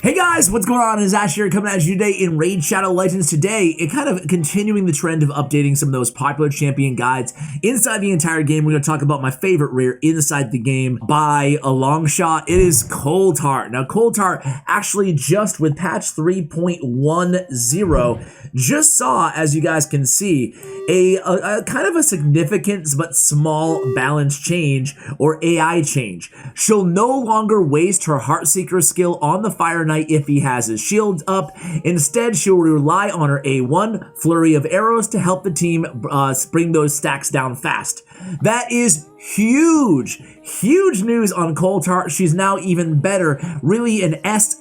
Hey guys, what's going on? It's Ash here coming at you today in Raid Shadow Legends. Today, it kind of continuing the trend of updating some of those popular champion guides inside the entire game. We're going to talk about my favorite rare inside the game by a long shot. It is Coldheart. Now, Coldheart actually just with patch 3.10 just saw, as you guys can see, a kind of a significant but small balance change or AI change. She'll no longer waste her Heartseeker skill on the Fire Knight if he has his shield up. Instead, she'll rely on her A1 flurry of arrows to help the team bring those stacks down fast. That is huge news on Coldheart. She's now even better, really an S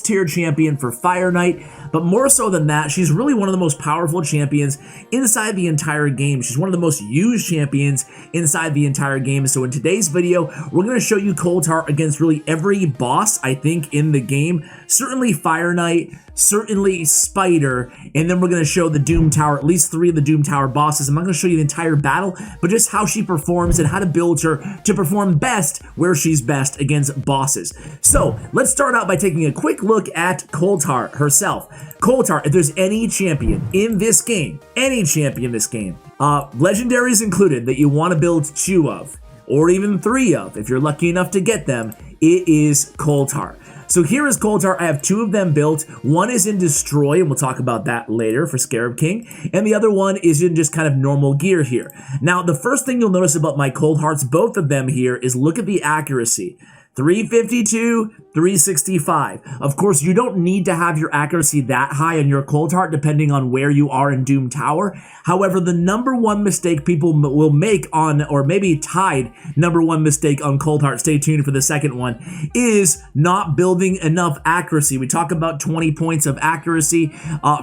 tier champion for Fire Knight. But more so than that, she's really one of the most powerful champions inside the entire game. She's one of the most used champions inside the entire game. So in today's video, we're going to show you Coldheart against really every boss, I think, in the game. Certainly Fire Knight, certainly Spider, and then we're going to show the Doom Tower, at least 3 of the Doom Tower bosses. I'm not going to show you the entire battle, but just how she performs and how to build her to perform best where she's best against bosses. So let's start out by taking a quick look at Coldheart herself. Coldheart, if there's any champion in this game, legendaries included, that you want to build 2 of, or even 3 of, if you're lucky enough to get them, it is Coldheart. So here is Coldheart. I have 2 of them built. One is in Destroy, and we'll talk about that later for Scarab King, and the other one is in just kind of normal gear here. Now, the first thing you'll notice about my Coldhearts, both of them here, is look at the accuracy. 352, 365. Of course, you don't need to have your accuracy that high on your Coldheart depending on where you are in Doom Tower. However, the #1 mistake people will make on, or maybe tied #1 mistake on Coldheart, stay tuned for the second one, is not building enough accuracy. We talk about 20 points of accuracy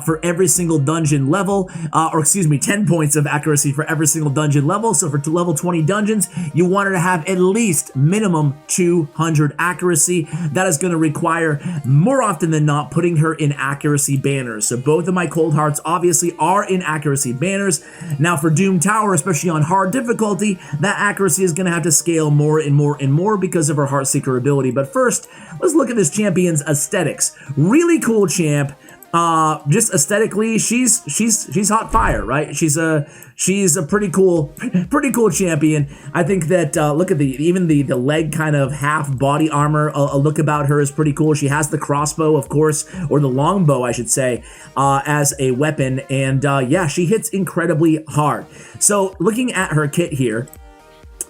for every single dungeon level, or excuse me, 10 points of accuracy for every single dungeon level. So for level 20 dungeons, you want her to have at least minimum 200 accuracy. That is going to require, more often than not, putting her in accuracy banners. So both of my Coldhearts obviously are in accuracy banners. Now for Doom Tower, especially on hard difficulty, that accuracy is going to have to scale more and more and more because of her Heartseeker ability. But first, let's look at this champion's aesthetics. Really cool champ. Just aesthetically, she's hot fire, right? She's a pretty cool champion. I think that look at even the leg kind of half body armor. A look about her is pretty cool. She has the crossbow, of course, or the longbow, I should say, as a weapon, and yeah, she hits incredibly hard. So looking at her kit here,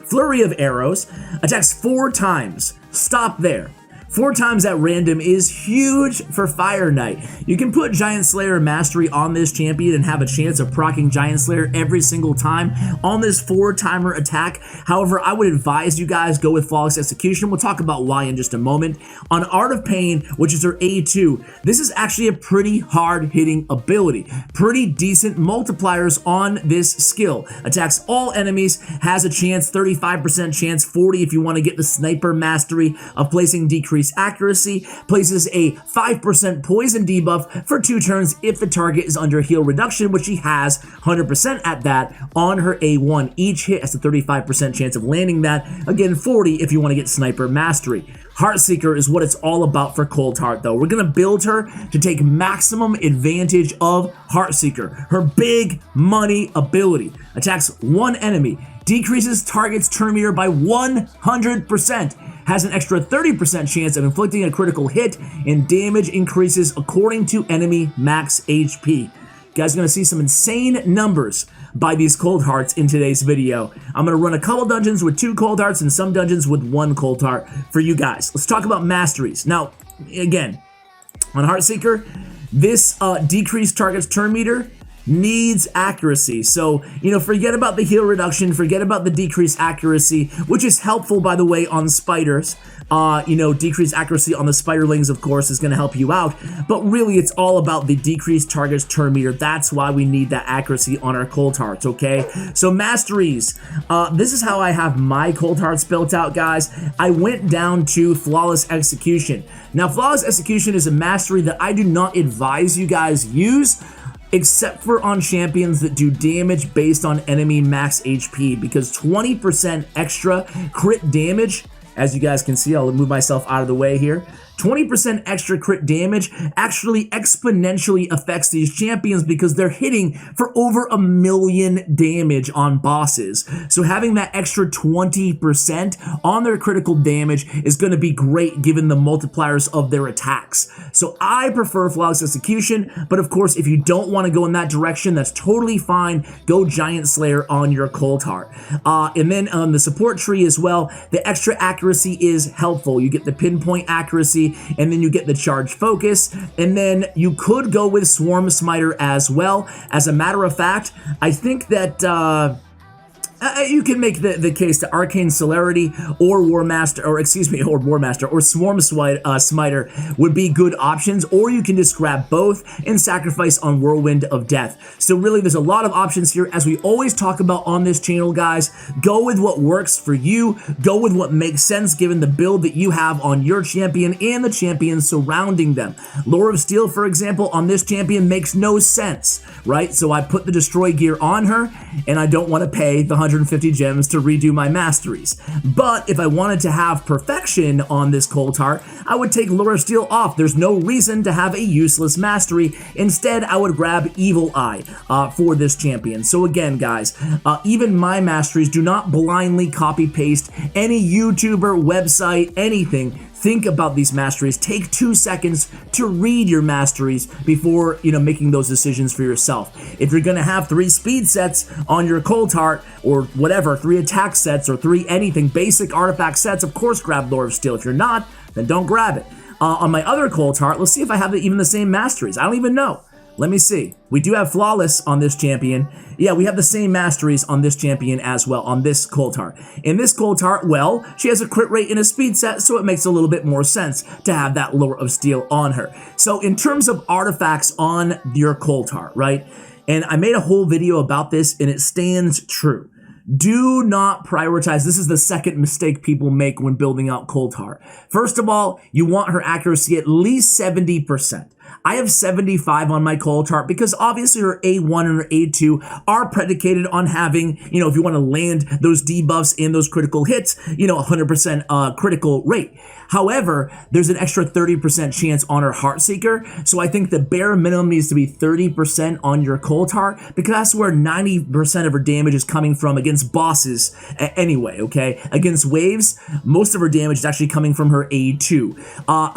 flurry of arrows, attacks 4 times. Stop there. 4 times at random is huge for Fire Knight. You can put Giant Slayer Mastery on this champion and have a chance of proccing Giant Slayer every single time on this 4-timer attack. However, I would advise you guys go with Flawless Execution. We'll talk about why in just a moment. On Art of Pain, which is her A2, this is actually a pretty hard-hitting ability. Pretty decent multipliers on this skill. Attacks all enemies, has a chance, 35% chance, 40 if you want to get the Sniper Mastery of placing decreased accuracy, places a 5% poison debuff for 2 turns if the target is under heal reduction, which she has 100% at that on her A1. Each hit has a 35% chance of landing that. Again, 40 if you want to get Sniper Mastery. Heartseeker is what it's all about for Coldheart, though. We're going to build her to take maximum advantage of Heartseeker. Her big money ability. Attacks 1 enemy. Decreases target's turn meter by 100%. Has an extra 30% chance of inflicting a critical hit, and damage increases according to enemy max HP. You guys are going to see some insane numbers by these Coldhearts in today's video. I'm going to run a couple dungeons with 2 Coldhearts and some dungeons with 1 Coldheart for you guys. Let's talk about Masteries. Now, again, on Heartseeker, this decreased target's turn meter needs accuracy. So, forget about the heal reduction, forget about the decreased accuracy, which is helpful, by the way, on spiders. Decreased accuracy on the spiderlings, of course, is going to help you out, but really it's all about the decreased target's turn meter. That's why we need that accuracy on our Coldhearts, okay? So Masteries, this is how I have my Coldhearts built out, guys. I went down to Flawless Execution. Now, Flawless Execution is a mastery that I do not advise you guys use, except for on champions that do damage based on enemy max HP, because 20% extra crit damage As you guys can see, I'll move myself out of the way here. 20% extra crit damage actually exponentially affects these champions because they're hitting for over 1,000,000 damage on bosses. So having that extra 20% on their critical damage is going to be great given the multipliers of their attacks. So I prefer Flawless Execution, but of course, if you don't want to go in that direction, that's totally fine. Go Giant Slayer on your Coldheart. And then on the support tree as well, the extra accuracy is helpful. You get the pinpoint accuracy, and then you get the charge focus, and then you could go with Swarm Smiter as well. As a matter of fact, I think that you can make the case to Arcane Celerity or War Master, or Swarm Smiter would be good options, or you can just grab both and sacrifice on Whirlwind of Death. So really, there's a lot of options here. As we always talk about on this channel, guys, go with what works for you. Go with what makes sense given the build that you have on your champion and the champions surrounding them. Lore of Steel, for example, on this champion makes no sense, right? So I put the Destroy gear on her, and I don't want to pay the 150 gems to redo my Masteries. But if I wanted to have perfection on this Coldheart, I would take Lure of Steel off. There's no reason to have a useless Mastery. Instead, I would grab Evil Eye for this champion. So again, guys, even my Masteries, do not blindly copy paste any YouTuber, website, anything. Think about these Masteries. Take 2 seconds to read your Masteries before, making those decisions for yourself. If you're gonna have 3 speed sets on your Coldheart, or whatever, 3 attack sets, or 3 anything, basic artifact sets, of course grab Lore of Steel. If you're not, then don't grab it. On my other Coldheart, let's see if I have even the same Masteries. I don't even know. Let me see. We do have Flawless on this champion. Yeah, we have the same Masteries on this champion as well, on this Coldheart. In this Coldheart, well, she has a crit rate and a speed set, so it makes a little bit more sense to have that Lure of Steel on her. So in terms of artifacts on your Coldheart, right? And I made a whole video about this, and it stands true. Do not prioritize. This is the second mistake people make when building out Coldheart. First of all, you want her accuracy at least 70%. I have 75 on my Coldheart because obviously her A1 and her A2 are predicated on having, if you want to land those debuffs and those critical hits, 100% critical rate. However, there's an extra 30% chance on her Heartseeker, so I think the bare minimum needs to be 30% on your Coldheart because that's where 90% of her damage is coming from against bosses anyway, okay? Against waves, most of her damage is actually coming from her A2.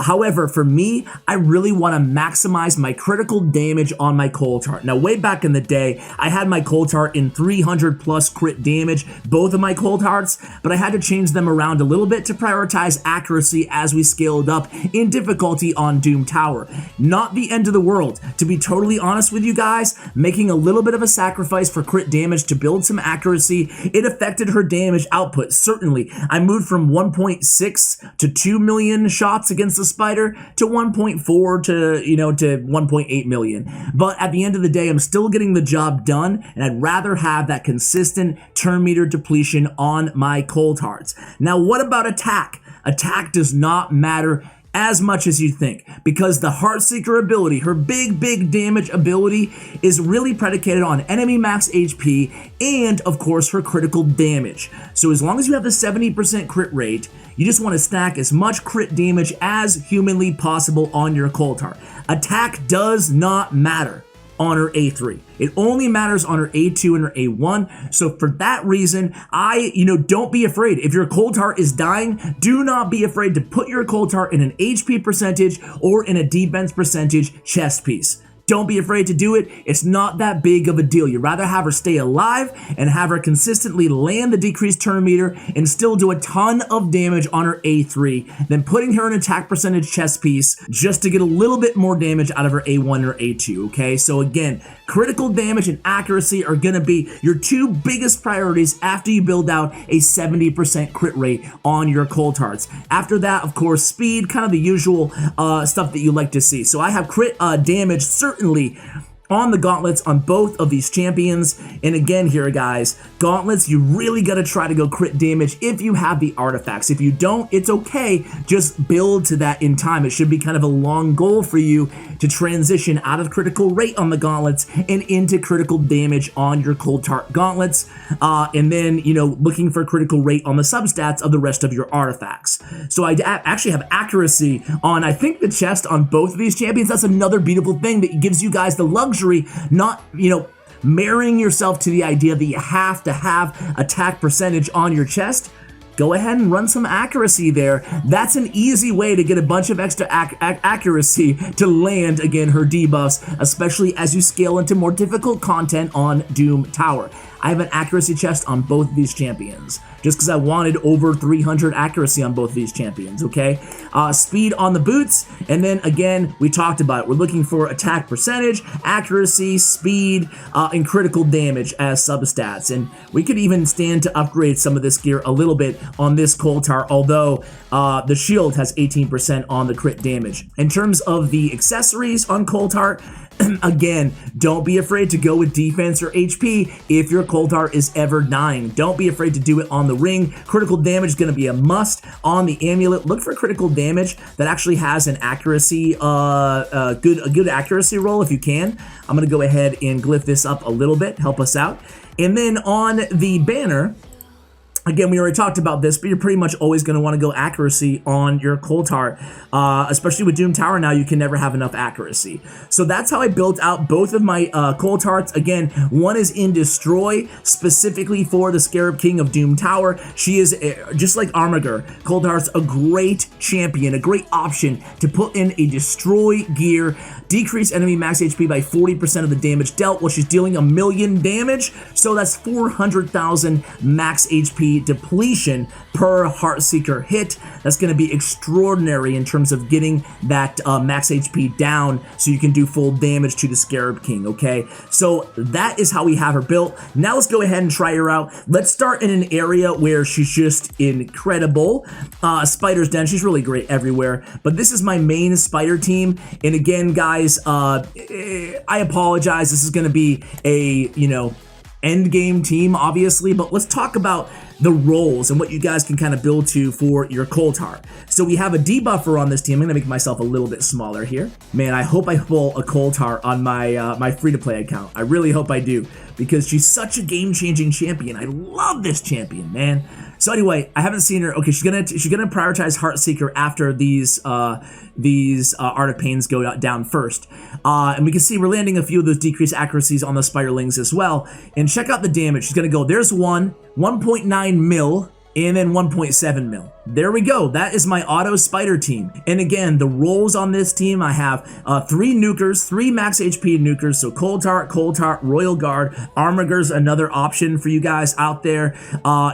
However, for me, I really want to maximize my critical damage on my Coldheart. Now, way back in the day, I had my Coldheart in 300 plus crit damage, both of my Coldhearts, but I had to change them around a little bit to prioritize accuracy as we scaled up in difficulty on Doom Tower. Not the end of the world. To be totally honest with you guys, making a little bit of a sacrifice for crit damage to build some accuracy, it affected her damage output, certainly. I moved from 1.6 to 2 million shots against the spider to 1.4 to 1.8 million. But at the end of the day, I'm still getting the job done, and I'd rather have that consistent turn meter depletion on my Coldhearts. Now, what about attack? Attack does not matter as much as you think because the Heartseeker ability, her big damage ability, is really predicated on enemy max HP and, of course, her critical damage. So as long as you have the 70% crit rate, you just want to stack as much crit damage as humanly possible on your Coldheart. Attack does not matter on her A3. It only matters on her A2 and her A1. So for that reason, don't be afraid. If your Coldheart is dying, do not be afraid to put your Coldheart in an HP percentage or in a defense percentage chest piece. Don't be afraid to do it. It's not that big of a deal. You'd rather have her stay alive and have her consistently land the decreased turn meter and still do a ton of damage on her A3 than putting her in attack percentage chest piece just to get a little bit more damage out of her A1 or A2, okay? So again, critical damage and accuracy are gonna be your 2 biggest priorities after you build out a 70% crit rate on your Coldhearts. After that, of course, speed, kind of the usual stuff that you like to see. So I have crit damage certainly on the gauntlets on both of these champions. And again here, guys, gauntlets, you really got to try to go crit damage if you have the artifacts. If you don't, it's okay. Just build to that in time. It should be kind of a long goal for you to transition out of critical rate on the gauntlets and into critical damage on your Coldheart gauntlets. And then, you know, looking for critical rate on the substats of the rest of your artifacts. So I actually have accuracy on, I think, the chest on both of these champions. That's another beautiful thing that gives you guys the luxury, not, you know, marrying yourself to the idea that you have to have attack percentage on your chest. Go ahead and run some accuracy there. That's an easy way to get a bunch of extra accuracy to land, again, her debuffs, especially as you scale into more difficult content on Doom Tower. I have an accuracy chest on both of these champions, just because I wanted over 300 accuracy on both of these champions, okay? Speed on the boots, and then again, we talked about it. We're looking for attack percentage, accuracy, speed, and critical damage as substats. And we could even stand to upgrade some of this gear a little bit on this Coldheart, although the shield has 18% on the crit damage. In terms of the accessories on Coldheart, again, don't be afraid to go with defense or HP if your Coldheart is ever dying. Don't be afraid to do it on the ring. Critical damage is going to be a must on the amulet. Look for critical damage that actually has an accuracy, a good accuracy roll if you can. I'm going to go ahead and glyph this up a little bit, help us out. And then on the banner, again, we already talked about this, but you're pretty much always going to want to go accuracy on your Coldheart. Especially with Doom Tower now, you can never have enough accuracy. So that's how I built out both of my Coldhearts. Again, one is in Destroy, specifically for the Scarab King of Doom Tower. She is, just like Armiger, Coldheart's a great champion, a great option to put in a Destroy gear, decrease enemy max HP by 40% of the damage dealt while she's dealing 1,000,000 damage. So that's 400,000 max HP depletion per Heartseeker hit. That's going to be extraordinary in terms of getting that max HP down so you can do full damage to the Scarab King, okay? So that is how we have her built. Now let's go ahead and try her out. Let's start in an area where she's just incredible. Spider's Den, she's really great everywhere, but this is my main spider team. And again, guys, I apologize. This is going to be a, you know, end game team, obviously, but let's talk about the roles and what you guys can kind of build to for your Coldheart. So we have a debuffer on this team. I'm gonna make myself a little bit smaller here. Man, I hope I pull a Coldheart on my my free-to-play account. I really hope I do, because she's such a game-changing champion. I love this champion, man. So anyway, I haven't seen her. Okay, she's gonna prioritize Heartseeker after these Art of Pains go down first. And we can see we're landing a few of those decreased accuracies on the Spiderlings as well. And check out the damage. She's gonna go, there's 1.9 mil, and then 1.7 mil. There we go. That is my auto spider team. And again, the roles on this team, I have 3 nukers, 3 max HP nukers. So Coldheart, Royal Guard, Armiger's another option for you guys out there.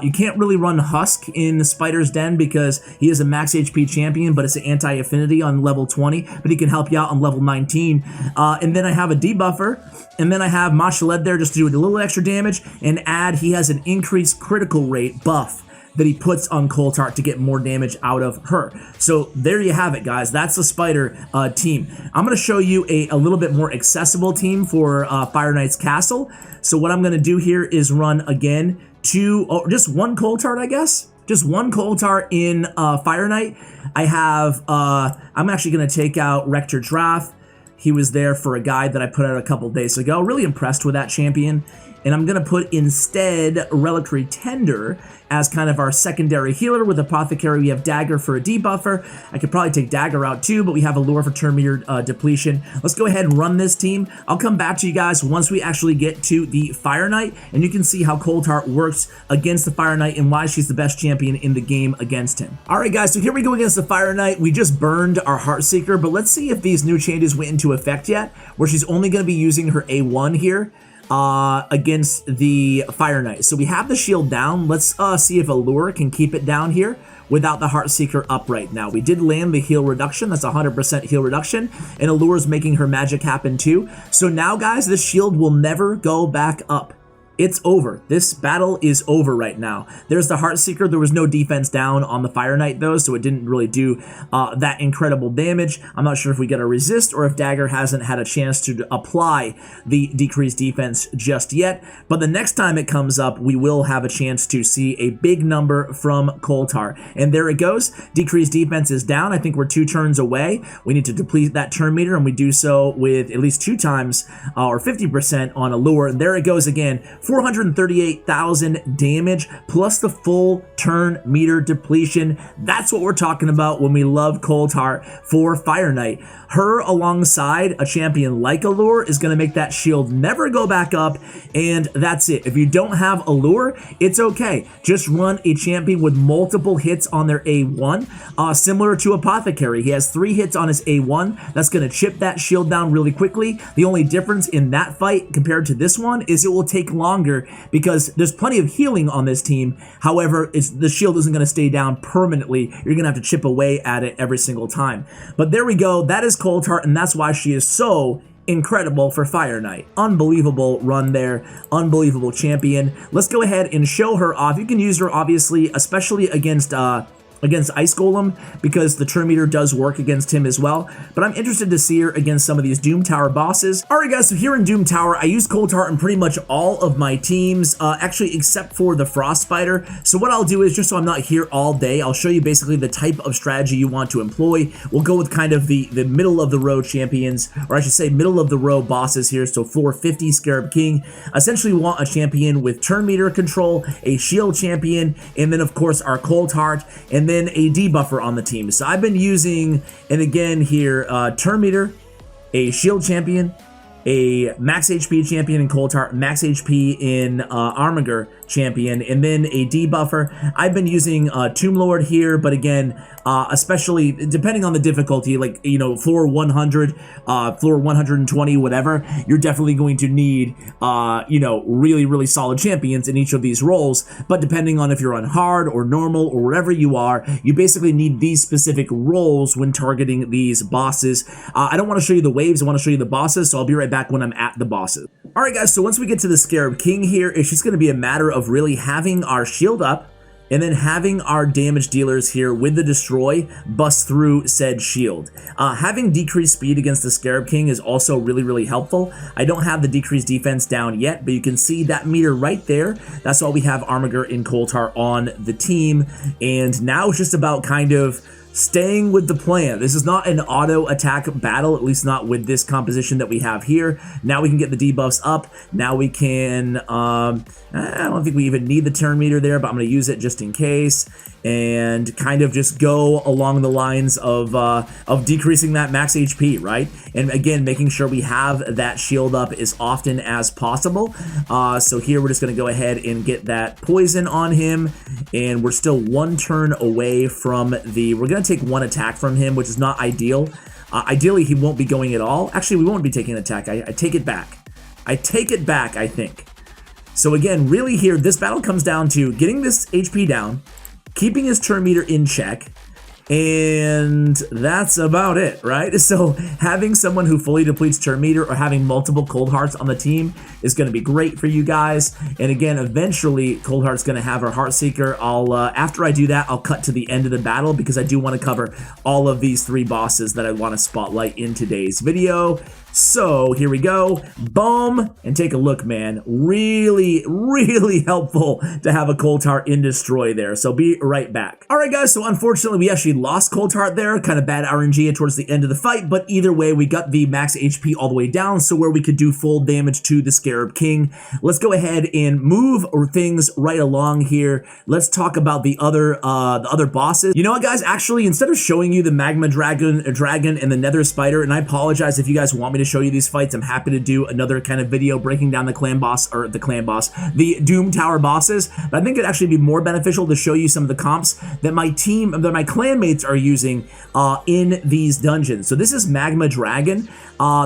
You can't really run Husk in Spider's Den because he is a max HP champion, but it's an anti-affinity on level 20, but he can help you out on level 19. And then I have a debuffer, and then I have Mashaled there just to do a little extra damage, and he has an increased critical rate buff that he puts on Coldheart to get more damage out of her. So there you have it, guys. That's the spider team. I'm going to show you a little bit more accessible team for Fire Knight's Castle. So what I'm going to do here is run again just one Coldheart, I guess. Just one Coldheart in Fire Knight. I have, I'm actually going to take out Rector Draft. He was there for a guide that I put out a couple days ago. Really impressed with that champion. And I'm going to put instead Reliquary Tender as kind of our secondary healer. With Apothecary, we have Dagger for a debuffer. I could probably take Dagger out too, but we have Allure for turn meter depletion. Let's go ahead and run this team. I'll come back to you guys once we actually get to the Fire Knight, and you can see how Coldheart works against the Fire Knight and why she's the best champion in the game against him. All right, guys, so here we go against the Fire Knight. We just burned our Heartseeker, but let's see if these new changes went into effect yet, where she's only going to be using her A1 here against the Fire Knight. So we have the shield down. Let's see if Allure can keep it down here without the Heartseeker up right now. We did land the heal reduction. That's 100% heal reduction, and Allure's making her magic happen too. So now, guys, this shield will never go back up. it's over. This battle is over right now. There's the Heartseeker. There was no defense down on the Fire Knight though, so it didn't really do that incredible damage. I'm not sure if we get a resist or if Dagger hasn't had a chance to apply the decreased defense just yet, but the next time it comes up, we will have a chance to see a big number from Coldheart. And there it goes. Decreased defense is down. I think we're 2 turns away. We need to deplete that turn meter, and we do so with at least 2 times or 50% on a lure. And there it goes again. 438,000 damage plus the full turn meter depletion. That's what we're talking about when we love Coldheart for Fire Knight. Her alongside a champion like Allure is going to make that shield never go back up, and that's it. If you don't have Allure, it's okay. Just run a champion with multiple hits on their A1, similar to Apothecary. He has 3 hits on his A1. That's going to chip that shield down really quickly. The only difference in that fight compared to this one is it will take longer because there's plenty of healing on this team. However, the shield isn't going to stay down permanently. You're going to have to chip away at it every single time. But there we go. That is Coldheart, and that's why she is so incredible for Fire Knight. Unbelievable run there. Unbelievable champion. Let's go ahead and show her off. You can use her, obviously, especially against Ice Golem, because the turn meter does work against him as well, but I'm interested to see her against some of these Doom Tower bosses. Alright guys, so here in Doom Tower, I use Coldheart in pretty much all of my teams, actually except for the Frost Spider. So what I'll do is, just so I'm not here all day, I'll show you basically the type of strategy you want to employ. We'll go with kind of the middle of the row champions, or I should say middle of the row bosses here. So 450 Scarab King. Essentially we want a champion with turn meter control, a shield champion, and then of course our Coldheart, and then a debuffer on the team. So I've been using, and again here, turn meter, a shield champion, a max HP champion in Coldheart, max HP in Armiger champion, and then a debuffer. I've been using Tomb Lord here, but again, especially depending on the difficulty, like, you know, floor 100, floor 120, whatever, you're definitely going to need, you know, really solid champions in each of these roles. But depending on if you're on hard or normal or wherever you are, you basically need these specific roles when targeting these bosses. I don't want to show you the waves, I want to show you the bosses, so I'll be right back when I'm at the bosses. Alright guys, so once we get to the Scarab King here, it's just going to be a matter of really having our shield up, and then having our damage dealers here with the Destroy bust through said shield. Having decreased speed against the Scarab King is also really helpful. I don't have the decreased defense down yet, but you can see that meter right there. That's why we have Armiger and Coldheart on the team, and now it's just about kind of staying with the plan. This is not an auto attack battle, at least not with this composition that we have here. Now we can get the debuffs up. Now we can, I don't think we even need the turn meter there, but I'm going to use it just in case, and kind of just go along the lines of decreasing that max HP, right? And again, making sure we have that shield up as often as possible. So here we're just going to go ahead and get that poison on him, and we're still 1 turn away from the, we're going to take 1 attack from him, which is not ideal. Ideally, he won't be going at all. Actually, we won't be taking an attack. I take it back. I take it back, I think. So again, really here, this battle comes down to getting this HP down, keeping his turn meter in check, and that's about it, right? So having someone who fully depletes turn meter or having multiple Coldhearts on the team is going to be great for you guys. And again, eventually Coldheart's going to have her Heartseeker. After I do that, I'll cut to the end of the battle because I do want to cover all of these 3 bosses that I want to spotlight in today's video. So here we go, boom, and take a look, man. Really helpful to have a Coldheart in Destroy there, so be right back. Alright guys, so unfortunately we actually lost Coldheart there, kind of bad RNG towards the end of the fight, but either way we got the max HP all the way down, so where we could do full damage to the Scarab King. Let's go ahead and move things right along here. Let's talk about the other bosses. You know what guys, actually instead of showing you the Magma Dragon and the Nether Spider, and I apologize if you guys want me to show you these fights, I'm happy to do another kind of video breaking down the Doom Tower bosses, but I think it'd actually be more beneficial to show you some of the comps that my clanmates are using in these dungeons. So this is Magma Dragon.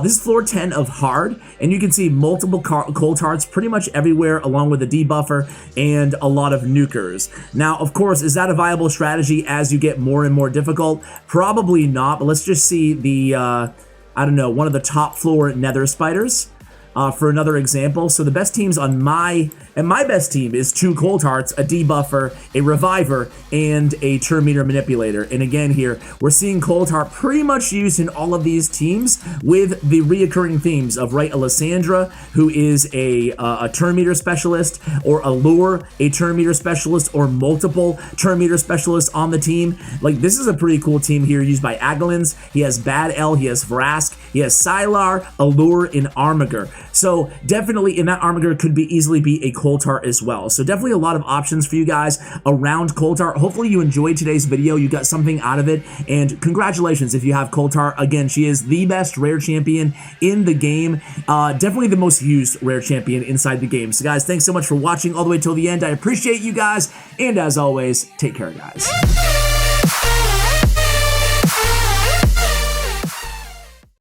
This is floor 10 of hard, and you can see multiple Coldhearts pretty much everywhere, along with a debuffer and a lot of nukers. Now, of course, is that a viable strategy as you get more and more difficult? Probably not, but let's just see the I don't know, one of the top floor Nether Spiders. for another example. So the best teams on my best team is 2 Coldhearts, a debuffer, a reviver, and a turn meter manipulator. And again here, we're seeing Coldheart pretty much used in all of these teams with the reoccurring themes of, right, Alessandra, who is a turn meter specialist, or Allure, a turn meter specialist, or multiple turn meter specialists on the team. Like, this is a pretty cool team here used by Agalans. He has Bad L, he has Vrask, he has Sylar, Allure, and Armiger. So definitely in that Armiger could be easily be a Coldheart as well. So definitely a lot of options for you guys around Coldheart. Hopefully you enjoyed today's video. You got something out of it, and congratulations if you have Coldheart. Again, she is the best rare champion in the game. Definitely the most used rare champion inside the game. So guys, thanks so much for watching all the way till the end. I appreciate you guys, and as always, take care, guys.